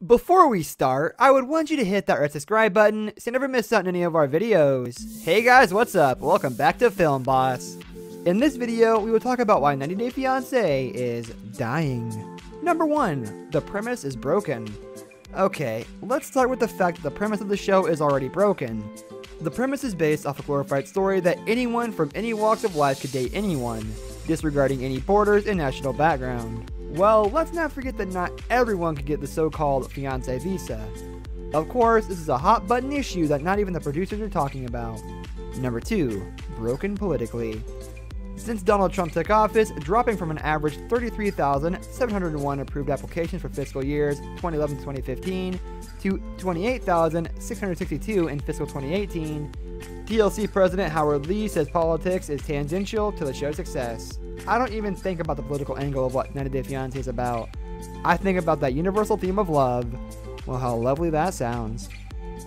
Before we start, I would want you to hit that red subscribe button so you never miss out on any of our videos. Hey guys, what's up? Welcome back to Film Boss. In this video, we will talk about why 90 Day Fiance is dying. Number 1, the premise is broken. Okay, let's start with the fact that the premise of the show is already broken. The premise is based off a glorified story that anyone from any walks of life could date anyone, disregarding any borders and national background. Well, let's not forget that not everyone could get the so-called fiancé visa. Of course, this is a hot button issue that not even the producers are talking about. Number 2, broken politically. Since Donald Trump took office, dropping from an average 33,701 approved applications for fiscal years 2011 to 2015 to 28,662 in fiscal 2018, TLC President Howard Lee says politics is tangential to the show's success. I don't even think about the political angle of what 90 Day Fiancé is about. I think about that universal theme of love. Well, how lovely that sounds.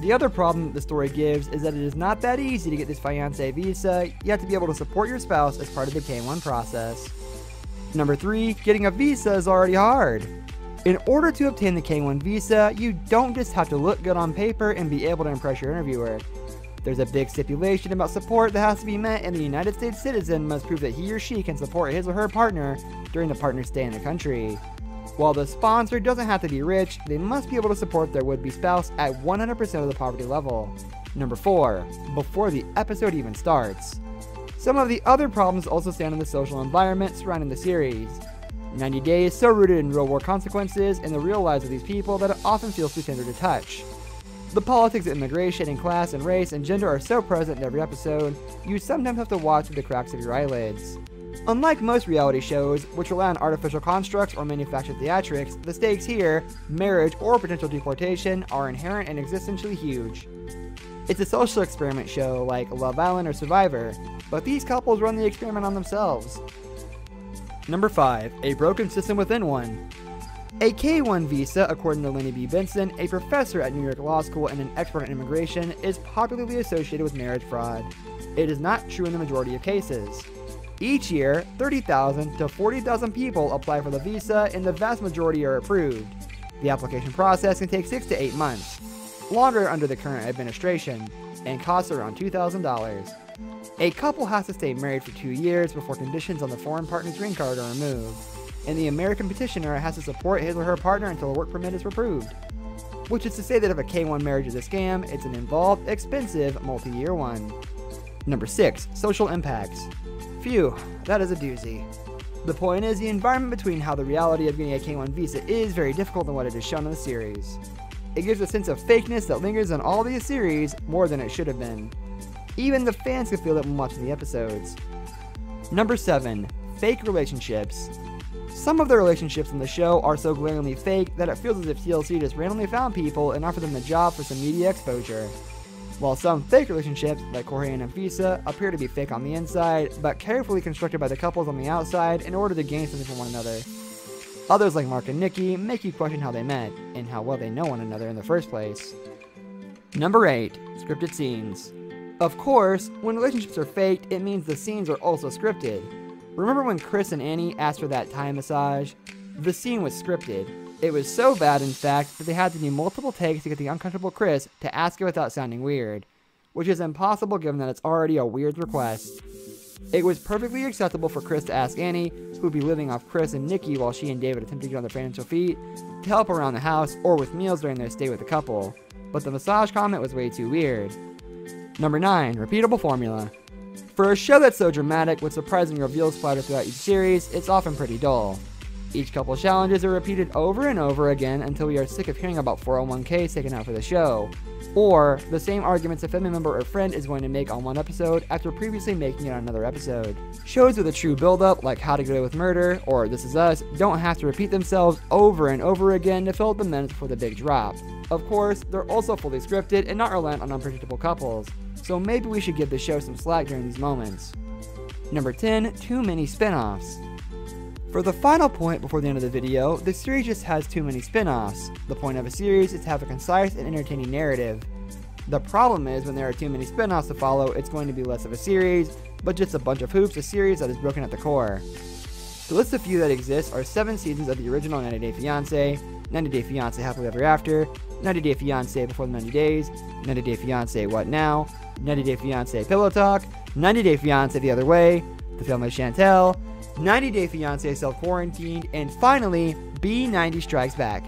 The other problem the story gives is that it is not that easy to get this fiancé visa. You have to be able to support your spouse as part of the K1 process. Number 3, getting a visa is already hard. In order to obtain the K1 visa, you don't just have to look good on paper and be able to impress your interviewer. There's a big stipulation about support that has to be met, and the United States citizen must prove that he or she can support his or her partner during the partner's stay in the country. While the sponsor doesn't have to be rich, they must be able to support their would-be spouse at 100% of the poverty level. Number 4, before the episode even starts. Some of the other problems also stand in the social environment surrounding the series. 90 Day is so rooted in real-world consequences and the real lives of these people that it often feels too tender to touch. The politics of immigration and class and race and gender are so present in every episode, you sometimes have to watch through the cracks of your eyelids. Unlike most reality shows, which rely on artificial constructs or manufactured theatrics, the stakes here, marriage or potential deportation, are inherent and existentially huge. It's a social experiment show like Love Island or Survivor, but these couples run the experiment on themselves. Number 5, a broken system within one. A K1 visa, according to Lenny B. Benson, a professor at New York Law School and an expert in immigration, is popularly associated with marriage fraud. It is not true in the majority of cases. Each year, 30,000 to 40,000 people apply for the visa, and the vast majority are approved. The application process can take 6 to 8 months, longer under the current administration, and costs around $2,000. A couple has to stay married for 2 years before conditions on the foreign partner's green card are removed, and the American petitioner has to support his or her partner until a work permit is approved. Which is to say that if a K1 marriage is a scam, it's an involved, expensive, multi-year one. Number 6, social impacts. Phew, that is a doozy. The point is, the environment between how the reality of getting a K1 visa is very difficult than what it is shown in the series. It gives a sense of fakeness that lingers on all these series more than it should have been. Even the fans can feel it when watching the episodes. Number 7, fake relationships. Some of the relationships in the show are so glaringly fake that it feels as if TLC just randomly found people and offered them the job for some media exposure. While some fake relationships, like Jorge and Anfisa, appear to be fake on the inside, but carefully constructed by the couples on the outside in order to gain something from one another. Others, like Mark and Nikki, make you question how they met, and how well they know one another in the first place. Number 8, scripted scenes. Of course, when relationships are faked, it means the scenes are also scripted. Remember when Chris and Annie asked for that Thai massage? The scene was scripted. It was so bad, in fact, that they had to do multiple takes to get the uncomfortable Chris to ask it without sounding weird, which is impossible given that it's already a weird request. It was perfectly acceptable for Chris to ask Annie, who would be living off Chris and Nikki while she and David attempted to get on their financial feet, to help around the house or with meals during their stay with the couple, but the massage comment was way too weird. Number 9, repeatable formula. For a show that's so dramatic with surprising reveals splattered throughout each series, it's often pretty dull. Each couple's challenges are repeated over and over again until we are sick of hearing about 401ks taken out for the show, or the same arguments a family member or friend is going to make on one episode after previously making it on another episode. Shows with a true build-up, like How to Get Away with Murder or This Is Us, don't have to repeat themselves over and over again to fill up the minutes before the big drop. Of course, they're also fully scripted and not reliant on unpredictable couples, so maybe we should give the show some slack during these moments. Number 10, too many spin-offs. For the final point before the end of the video, the series just has too many spin-offs. The point of a series is to have a concise and entertaining narrative. The problem is when there are too many spin-offs to follow, it's going to be less of a series, but just a bunch of hoops, a series that is broken at the core. To list a few that exist are 7 seasons of the original 90 Day Fiancé, 90 Day Fiance Happily Ever After, 90 Day Fiance Before the 90 Days, 90 Day Fiance What Now, 90 Day Fiance Pillow Talk, 90 Day Fiance The Other Way, The Film of Chantel, 90 Day Fiance Self-Quarantined, and finally, B90 Strikes Back.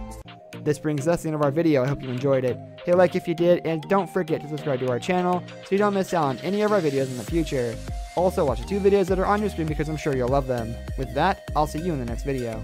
This brings us to the end of our video. I hope you enjoyed it. Hit a like if you did, and don't forget to subscribe to our channel so you don't miss out on any of our videos in the future. Also, watch the 2 videos that are on your screen because I'm sure you'll love them. With that, I'll see you in the next video.